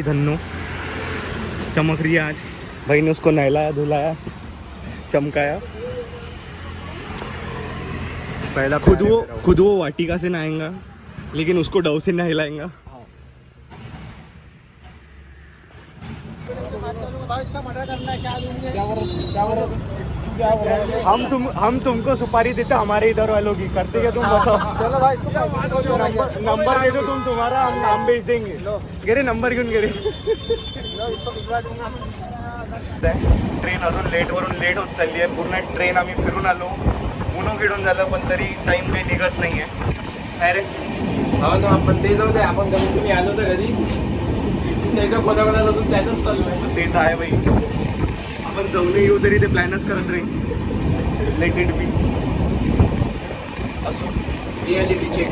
धन्नो चमक रही है आज। भाई ने उसको नहलाया धुलाया चमकाया। पहला खुद वो वाटिका से नहाएगा लेकिन उसको डव से नहलाएगा। हम तुमको सुपारी देते हमारे इधर वालों की, करते क्या तुम बताओ। चलो भाई नंबर दे दो तुम, तुम्हारा हम नाम भेज देंगे। गेरे नंबर घेऊन गेले। ट्रेन अजून लेट होत चालली आहे। पूर्ण ट्रेन आम्ही फिरून आलो, उन्हो खेळून झालं, पण तरी टाइम काही निघत नाहीये। काय रे हो ना, आपण ते जाऊ दे, आपण कधी तुम्ही आलो तर कधी नाही तर कोणाकोणा अजून त्यातच चालू आहे। ते तर आहे बाई, आपण जाऊन येऊ तरी ते प्लॅनच करत राहील। लेट इट बी असो, रियालिटी चेक।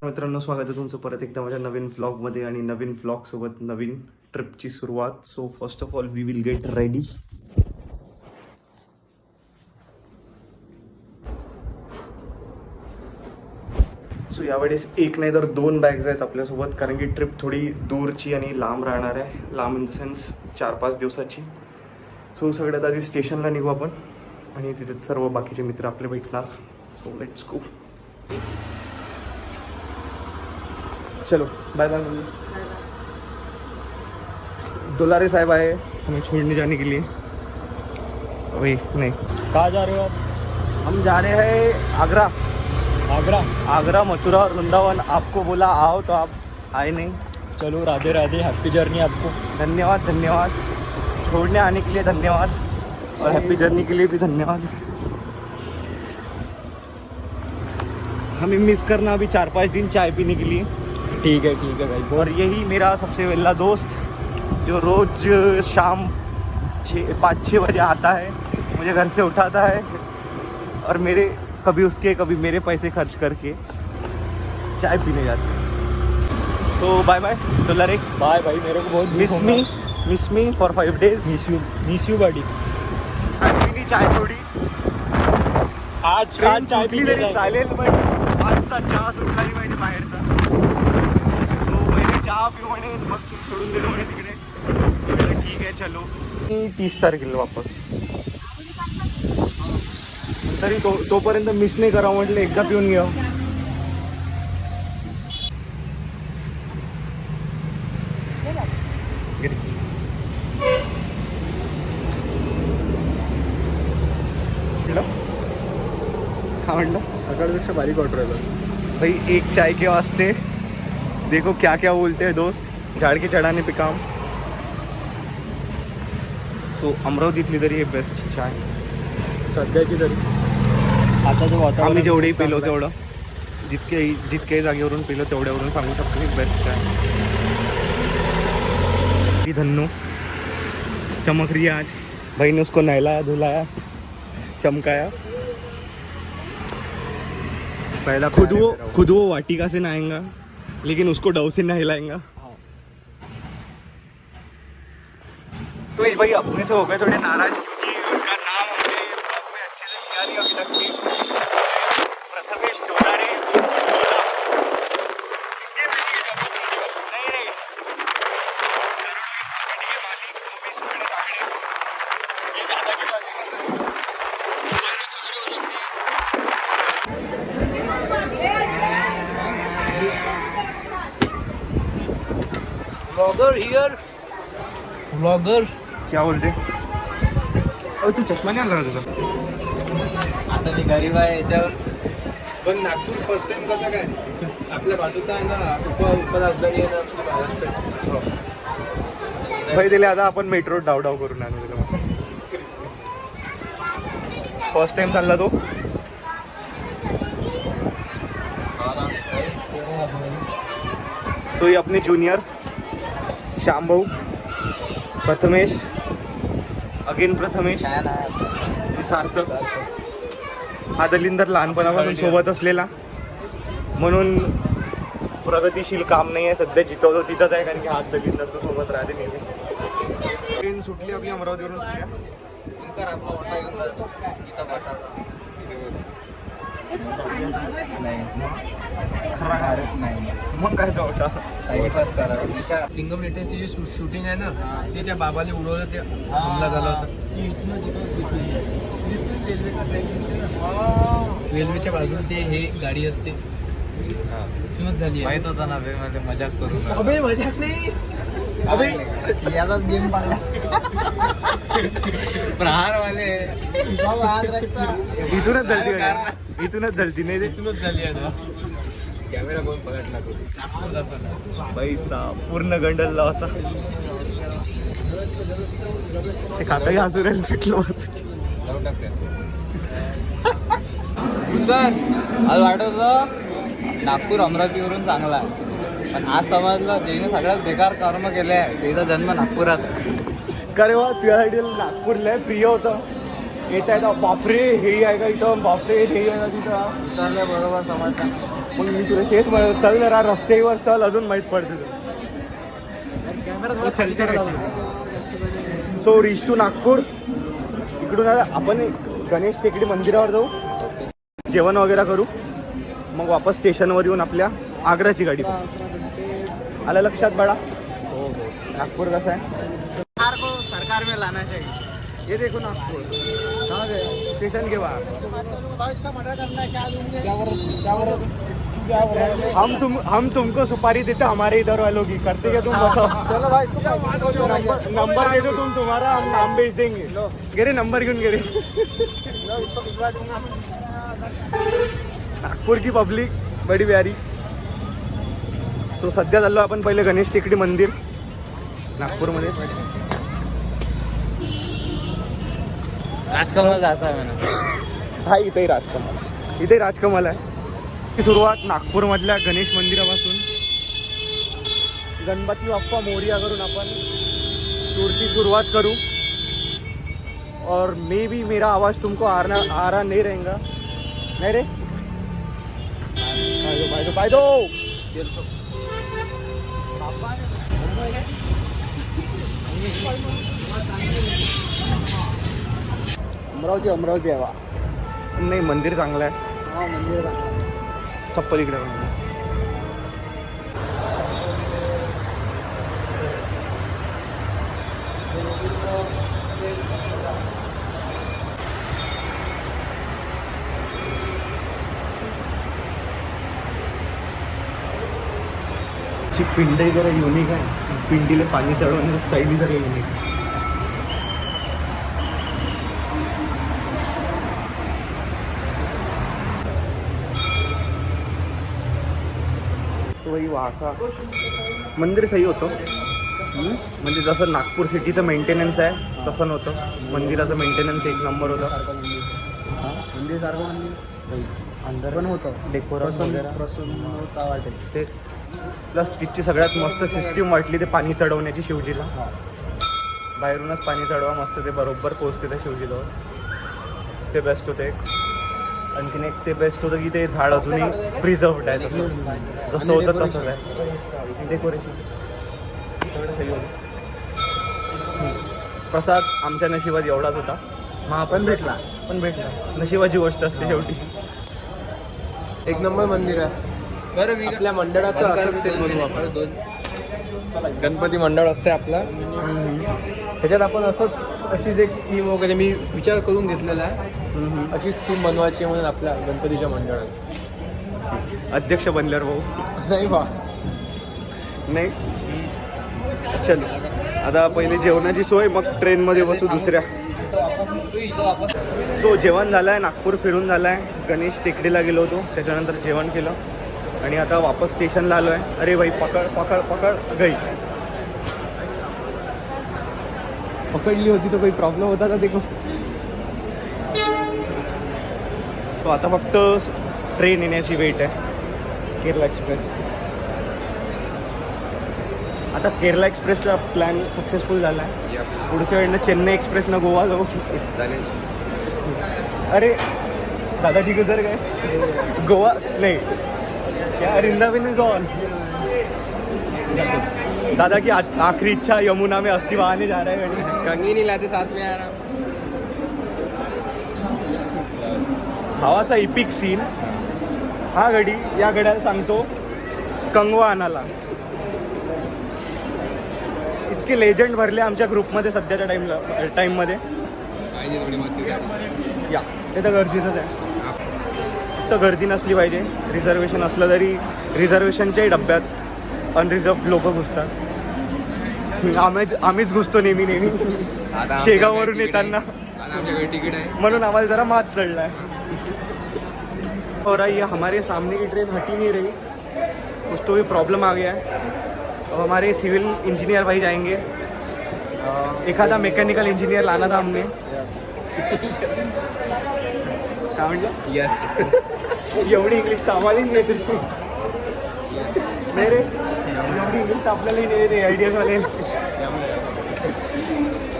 मित्रांनो, स्वागत आहे तुमचं परत एकदा माझ्या नवीन व्लॉगमध्ये आणि नवीन व्लॉग सोबत नवीन ट्रिपची सुरुवात। So first of all we will get ready. So यावेळेस एक नाही तर दोन बॅग्स आहेत आपल्यासोबत, कारण की ट्रिप थोडी दूरची आणि लांब राहणार आहे। लांब इन द सेन्स 4-5 दिवसाची। सो सगळ्यात आधी स्टेशनला निघू आपण आणि तिथे सर्व बाकीचे मित्र आपले भेटणार। So let's go. चलो बाय बाय। दुलारे साहब आए हमें छोड़ने जाने के लिए। वही नहीं, कहाँ जा रहे हो आप? हम जा रहे हैं आगरा। आगरा, मथुरा और वृंदावन। आपको बोला आओ तो आप आए नहीं। चलो, राधे राधे, हैप्पी जर्नी आपको। धन्यवाद धन्यवाद, छोड़ने आने के लिए धन्यवाद और हैप्पी जर्नी के लिए भी धन्यवाद। हमें मिस करना अभी 4-5 दिन चाय पीने के लिए। ठीक है भाई। और यही मेरा सबसे पहला दोस्त जो रोज शाम 5-6 बजे आता है, मुझे घर से उठाता है और कभी मेरे पैसे खर्च करके चाय पीने जाते हैं। तो बाय बाय दुलारे, बाय भाई, मेरे को बहुत miss me for 5 days। Miss you बडी। आज मी चाय थोडी ट्रेन सुटली तरी चालेल, पण आजचा चहा सुटला नाही पाहिजे बाहेरचा। तो पहिले चहा पिऊ म्हणे, मग तू सोडून दिलो म्हणे तिकडे। ठीक आहे चलो। 30 तारखेला वापस, तरी तोपर्यंत मिस नाही करावं म्हटलं, एकदा पिऊन घ्या। काय म्हणलं? सकाळपेक्षा बारीक ऑर्डर आहे भाई। एक चाय के वास्ते देखो क्या क्या बोलते हैं दोस्त, झाड के चढाने पे काम। तो अमरावतीतली तरी हे बेस्ट चाय सध्याची तरी। आता जो वातावरण आम्ही जेवढेही पिलो तेवढं, जितके जागेवरून पिलो तेवढ्यावरून सांगू शकतो की बेस्ट चाय। धन्नो चमक रही है आज। भाई ने उसको नहलाया धुलाया चमकाया। पहला खुद वो वाटिका से नहाएगा लेकिन उसको डव से नहलाएगा। तो इस भाई अपने से हो गए थोड़े नाराज, क्योंकि उनका नाम हमने ब्लॉग में अच्छे से लिया नहीं अभी तक भी। प्रथमेश डोलारे उर्फ डोला। नहीं करोड़ों की प्रॉपर्टी के मालिक को भी सुनने आंकड़े ये ज्यादा क्यों आते हैं? ब्लॉगर क्या बोलते? अरे तू चष्मा नाही आणला तुझा? आता मी गरीब आहे याच्यावर। पण नागपूर फर्स्ट टाइम कसं काय आपल्या बाजूचा आहे ना, उपराजधानी आहे ना आपल्या महाराष्ट्राची। भाई दिले आता आपण मेट्रो डाव करून आणू दिलं। फर्स्ट टाइम चालला तो। तो ये अपने जूनियर श्याम भाऊ, प्रथमेश, अगेन प्रथमेश, सार्थक। हा दलिंदर लहानपणापासून सोबत असलेला, म्हणून प्रगतिशील काम नाही आहे सध्या, जिथं होतो तिथंच आहे, कारण की हात दलित तो सोबत राहते नेहमी. ट्रेन सुटली आपली अमरावतीवरून सुटल्या. मग काय जाऊ सिंगम लेटेस्ट जे शूटिंग आहे ना ते त्या बाबाने उडवलं, ते हमला झाला होता. रेल्वेच्या बाजूला ते हे गाडी असते तिथूनच झाली. माहित होता ना बे, मध्ये मजाक करून. अबे मजाक नाही, अबे याचाच गेम पाडला प्रहारवाले. इथूनच धरती, इथूनच धरती नाही, इथूनच झाली आहे ना. कॅमेरा कोण पकडला पैसा पूर्ण गंडलला होता. ते खाताही हसू राहील पिटलं सर. आज वाटत होतं नागपूर अमरावतीवरून चांगला आहे, पण आज समजलं त्याने सगळ्यात बेकार कर्म केले आहे. त्याचा जन्म नागपुरात. अरे वा, तुझ्यासाठी नागपूरला प्रिय होतं. येता येता बापरे हे आहे का इथं, बापरे हे आहे का तिथं. विचारल्या बरोबर समजता. मग मी तुला तेच म्हणत, चल जरा रस्त्यावर चल, अजून माहीत पडते तुला. So reach to Nagpur. इकडून आपण गणेश टेकडी मंदिरावर जाऊ, जेवण वगैरे करू, मग वापस स्टेशनवर येऊन आपल्या आग्राची गाडी पकडू. आलं लक्षात बाळा? हो हो. नागपूर कसं आहे? सरकार में लाना चाहिए. ये देखो नागपुर कहाँ गए, स्टेशन के बाहर. हम तुमको सुपारी देते हमारे इधर वालों की, करते क्या तुम बताओ. चलो भाई, नंबर दे दो तुम, तुम्हारा हम नाम भेज देंगे. गेरे नंबर घेऊन गेले. नागपूर की पब्लिक बडी प्यारी. सो सध्या चाललो आपण पहिले गणेश टेकडी मंदिर नागपूरमध्ये. राजकमल जायचं आहे म्हणा. हा इथेही राजकमल, इथे राजकमल आहे. ही सुरुवात नागपूरमधल्या गणेश मंदिरापासून गणपती बाप्पा मोरया करून आपण टूरची सुरुवात करू. और मे बी मेरा आवाज़ तुमको आ रहा नहीं रहेगा. नहीं रे, बाय दो. अमरावती आहे वा. नाही मंदिर चांगलं आहे. मंदिर चप्पल इकडे. ची पिंडी जरा युनिक आहे. पिंडीला पाणी चढवण्याचं स्टाईल जरा युनिक. वही वहाँ का मंदिर सही होतं. म्हणजे जसं नागपूर सिटीचं मेंटेनन्स आहे तसं नव्हतं. मंदिराचं मेंटेनन्स एक नंबर होतं. मंदिर सारखं मंदिर अंदर पण होतं. डेकोरेशन प्रसन्न होता वाटेल ते. प्लस तिची सगळ्यात मस्त सिस्टीम वाटली ते पाणी चढवण्याची शिवजीला. बाहेरूनच पाणी चढवा मस्त, ते बरोबर पोचते त्या शिवजीजवळ. ते बेस्ट होतं एक. आणखीन एक ते बेस्ट होतं की ते झाड अजूनही प्रिझर्वड आहे तसं, जसं होतं तसंच आहे. डेकोरेशन सगळं सही होतं. प्रसाद आमच्या नशिबात एवढाच होता. पण भेटला. नशिबाची गोष्ट असते शेवटी. एक नंबर मंदिर आहे. बरं, आपल्या मंडळाचं असंच सेल बनवू आपण. गणपती मंडळ असते आपलं, त्याच्यात आपण अशीच एक थीम वगैरे मी विचार करून घेतलेला आहे. अशीच थीम बनवायची म्हणून आपल्या गणपतीच्या मंडळात. अध्यक्ष बनल्यावर भाऊ नाही बा, नाही. चलो आता पहिले जेवणाची सोय, मग ट्रेनमध्ये बसू दुसऱ्या. सो जेवण झालं आहे, नागपूर फिरून झालं आहे. गणेश टेकडीला गेलो होतो, त्याच्यानंतर जेवण केलं आणि आता वापस स्टेशनला आलो आहे. अरे भाई पकड गई. पकडली होती तर काही प्रॉब्लेम होता का देखो. सो आता फक्त ट्रेन येण्याची वेट आहे. केरला एक्सप्रेस. आता केरला एक्सप्रेसचा प्लॅन सक्सेसफुल झाला आहे. पुढच्या वेळेला चेन्नई एक्सप्रेसनं गोवा जाऊ. अरे दादाजी गुजर गए. गोवा नाही, क्या वृंदावन इज ऑन। दादा की आखिरी इच्छा यमुना में अस्थि बहाने जा रहे हैं। कंगी नहीं लाते साथ में यार। भावाचा इपिक सीन हा गडी या गड्याला सांगतो कंगवा आणाला। इतके लेजंड भरले आमच्या ग्रुपमध्ये सध्याच्या टाइममध्ये या ते तर गरजेचंच आहे। फक्त गर्दी नसली पाहिजे, रिझर्वेशन असलं तरी रिझर्वेशनच्याही डब्यात अनरिझर्व्ड लोक घुसतात। आम्हीच घुसतो नेहमी शेगाववरून येताना, आमच्याकडे तिकीट आहे म्हणून आम्हाला जरा मात चढला है। और ये हमारे सामने की ट्रेन हट ही नहीं रही, कुछ तो भी प्रॉब्लम आ गया है। अब हमारे सिविल इंजीनियर भाई जाएंगे, एक आधा मैकेनिकल इंजीनियर लाना था हमने। काय म्हटलं? यस एवढी इंग्लिश तर आम्हाला नाही येते नाही रे, एवढी इंग्लिश तर आपल्यालाही नहीं देते आइडियाज वाले।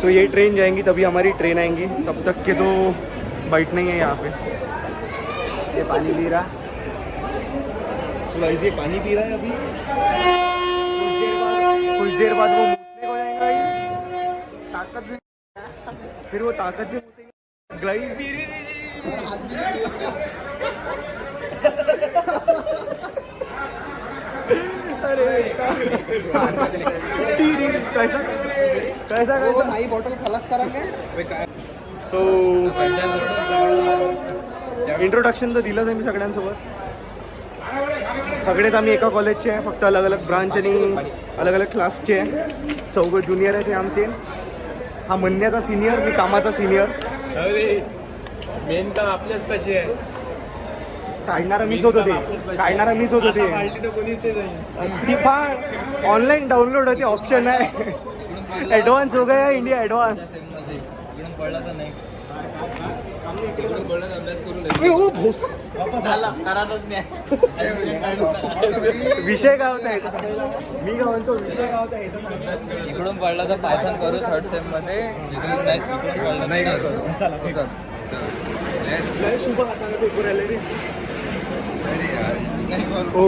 सो ये ट्रेन जाएंगी तभी हमारी ट्रेन आएंगी, तब तक के तो बैठना ही है यहाँ पे। ये पानी पी रहा, तो ऐसे पानी पी रहा है अभी। कुछ देर बाद वो मुतने को जाएगा ताकत से, फिर वो ताकत से मुतेगा ग्लाइस। अरे कैसा कैसा कैसा भाई बॉटल खलास करांगे। सो इंट्रोडक्शन तर दिलंच आहे मी सगळ्यांसोबत। सगळेच आम्ही एका कॉलेजचे आहे, फक्त अलग अलग ब्रांच आणि अलग अलग क्लासचे आहे। चौघं ज्युनियर आहेत हे आमचे। हा म्हणण्याचा सिनियर, मी कामाचा सिनियर। मेन काम आपल्याच पाशी आहे, काढणारा मीच होतो ते, काढणारा मीच होतो ते। पार्टी तर कोणीच ते नाही। ती फार ऑनलाईन डाउनलोड होती, ऑप्शन आहे। ॲडव्हान्स हो गया इंडिया ॲडव्हान्स। इकडून पडला तर नाही इकडून बोलला तर अभ्यास करू झाला करातच नाही। विषय काय होता मी काय म्हणतो, विषय काय होता हे इकडून पडला तर पायथन करू थर्ड सेम मध्ये, इकडून पडला नाही करू। चला शुभ हाताने पेपर आले रे। हो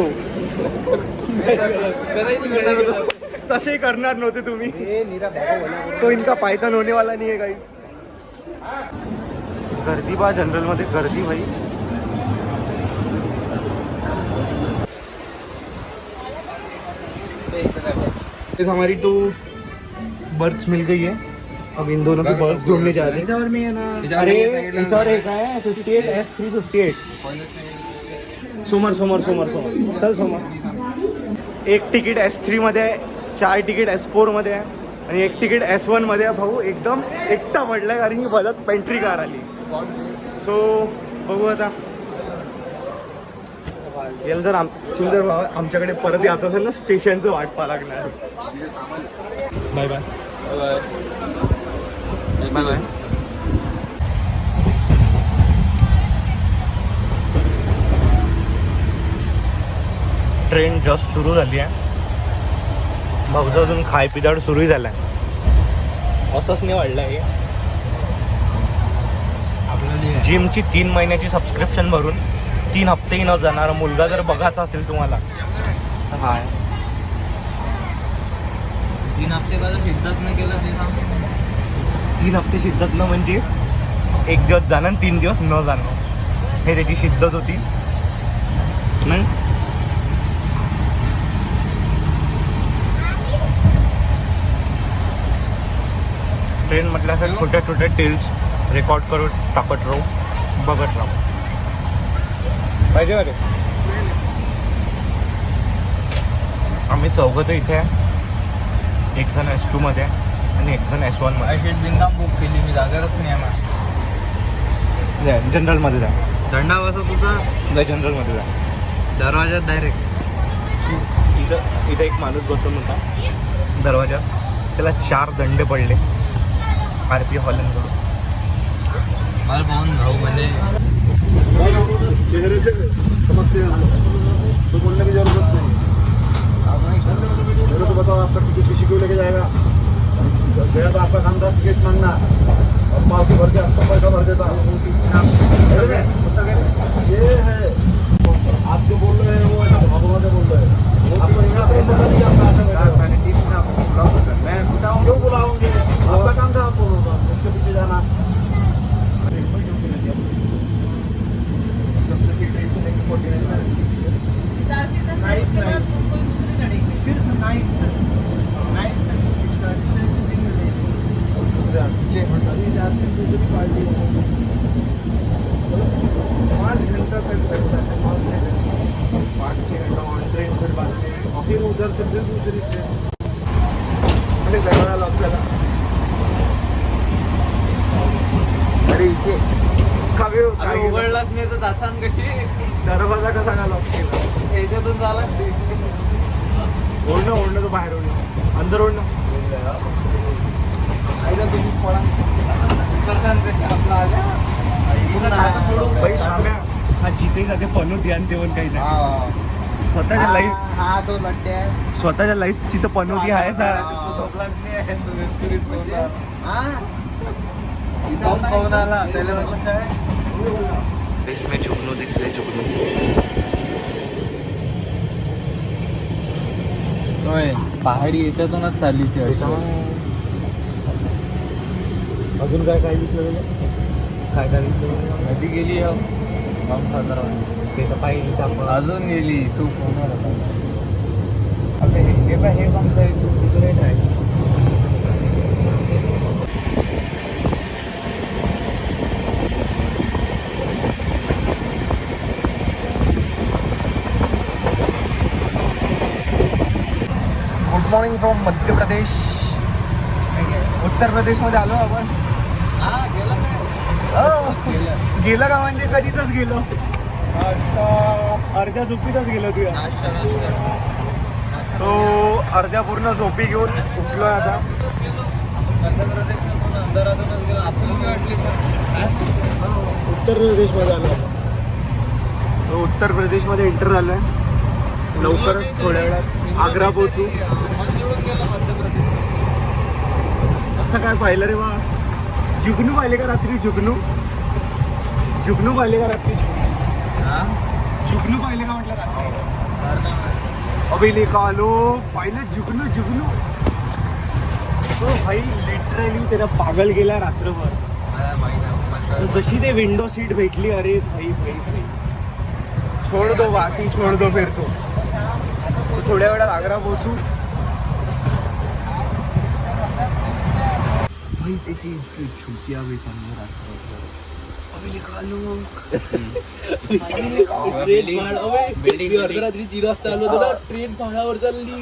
तसे करणार नव्हते तुम्ही, तो इनका पायथन होने वाला नहीं है गाइस। गर्दी बा जनरल मध्ये गर्दी भाई। हमारी तो बर्थ मिल गई है, अब इन दोनों की बर्थ ढूंढने जा रहे हैं। में है ना, अरे याच्यावर एक आहे 58 S358। समोर चल समोर। एक तिकीट S3 मध्ये आहे, 4 तिकीट S4 मध्ये आहे आणि एक तिकीट S1 मध्ये आहे। भाऊ एकदम एकटा पडलाय कारण की मधात पेंट्री कार आली। सो बघू आता, याला जर तुम्ही जर आमच्याकडे परत यायचं असेल ना, स्टेशनचं वाट पाहा लागणार। Bye bye bye bye. Train just सुरू झाली आहे, भाऊचं अजून खाय पिदाड सुरूही झालाय। असंच नाही वाढलं आहे। जिमची 3 महिन्याची सबस्क्रिप्शन भरून 3 हप्तेही न जाणारा मुलगा जर बघायचा असेल तुम्हाला, हाय 3 हप्ते का शिद्दत न केलं ते सांग। 3 हप्ते शिद्दत न म्हणजे 1 दिवस जाणं आणि 3 दिवस न जाणं, हे त्याची शिद्दत होती। नाही ट्रेन म्हटलं असं छोट्या छोट्या टेल्स रेकॉर्ड करून टाकत राहू, बघत राहू पाहिजे बरे। आम्ही चौघं तर इथे आहे, एक जण S2 मध्ये आहे आणि एक जण S1 मध्ये। सीट बिनकाम बुक केली मी, जागाच नाही आम्हाला। जनरल मध्ये जाय, झंडा बसत होता जनरल मध्ये जाय, दरवाजात डायरेक्ट। इथं एक माणूस बसून होता दरवाजात, त्याला 4 दंडे पडले RP हॉलंडकडून। मला पाहून भाऊ म्हणे चेहरे से समझते हैं हम लोग, तो बोलने की जरूरत नहीं। मेरे को बताओ आपका टिकट किसी को लेके जाएगा? गया तो आपका खानदार टिकट मांगना और पालतू भर के आपका पैसा भर देता। ये है आप जो बोल रहे हैं वो ऐसा पता नहीं चलता ऐसा बैठे हो। 3:30 में आपको ब्लॉक करना है। क्यों बुलाओगे? आपका काम था आपको उसके पीछे जाना। सिर्फ नाइट पार्टी 5 घंटा तक लगता है, 5-6 घंटा ऑन ट्रेन, फिर उधर से फिर दूसरी ट्रेन दरवाजा लॉक झाला. अरे इथे अरे उघडलाच नाही तर जासान कशी दरवाजा कसा का लॉक केला? याच्यातून झाला ओढणं तो बाहेर ओढणं, अंदर ओढणं. तुम्ही पळा कशी आपला आल्या भाई शाम्या हा जितेगा ते पनू ध्यान देऊन काही नाही स्वतःच्या लाईफ हा तो लड्डे आहे स्वतःच्या लाईफची तर पनोती आहे सर झोपलाच नाही आहे तो व्यक्तिगत पाहून आला त्याला म्हटलं काय इसमें झुकनू दिख रहे झुकनू होय पहाडी याच्यातूनच चालली ती अजून काय काय दिसलं तुला? काय काय दिसलं? नदी गेली हो ते तर पाहिली आपण अजून गेली तू फोनवर होता हे कोणतं आहे? दुसरं आहे. Good morning from Madhya Pradesh. उत्तर प्रदेशमध्ये आलो आपण. हा गेला काय गेलं का म्हणजे कधीच गेलो, अर्ध्या झोपीतच गेलो तुझ्या. तो अर्ध्या पूर्ण झोपी घेऊन उठलो आता. मध्य प्रदेशमधून अंधारातूनच गेला आपल्याला वाटली उत्तर प्रदेशमध्ये आलो आपण. तो उत्तर प्रदेशमध्ये एंटर झालोय. लवकरच थोड्या वेळात आग्रा पोहोचू. गेला मध्य प्रदेश असं काय पाहिलं रे बा? जुगनू पाहिले का रात्री? जुगनू पाहिले का रात्री? जुगनू पाहिले का म्हटलं रात्री? अभि निकालो पाहिलं जुगनू. तो भाई लिटरली त्याला पागल गेला रात्रभर. तो जशी ते विंडो सीट भेटली, अरे भाई छोड़ दो बाकी, छोड़ दो फिर तो थोड्या वेळात आग्रा पोहोचू. भाई त्याची इतकी छुट्टी आम्ही समोर अर्धरात्री 3 वाजता आलो होतो ना, ट्रेन पहाडावर चालली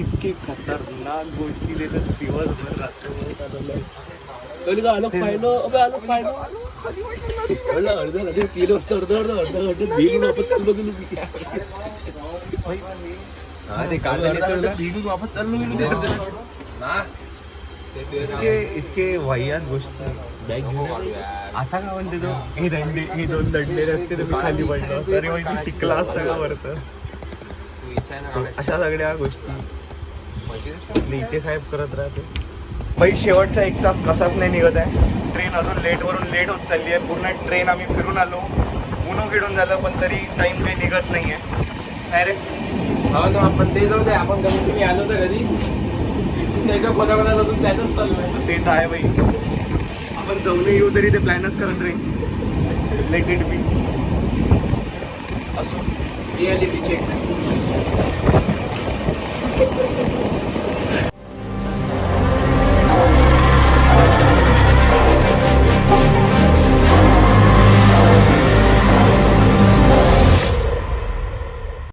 इतके खतरनाक गोष्टी देतात दिवसभर रात्रभर चालवलंय. आलो फायनो आलो फायनो अर्धा 3 वाजता अर्धा भेटून वापस चाललो गेलो भेटून वापस चाललो इतके वाह्यात गोष्टी. आता का म्हणते तो हे दोन दंडे रस्ते तुम्ही खाली पडलो तरी माहिती टिकला असता का वरतं. अशा सगळ्या गोष्टी लिचे साहेब करत राहते. भाई शेवटचा 1 तास कसाच नाही निघत आहे. ट्रेन अजून लेट होत चालली आहे. पूर्ण ट्रेन आम्ही फिरून आलो, उन्हो खेळून झालं, पण तरी टाइम काही निघत नाही आहे. काय रे? हा ना, आपण ते जाऊ दे. आपण कमीत कमी आलो तर कधी नाही तर कोणाकोणा अजून त्यातच चालू आहे. ते तर आहे भाई. आपण जाऊन येऊ तरी ते प्लॅनच करत रे. Let it be. असो रियालिटी चेक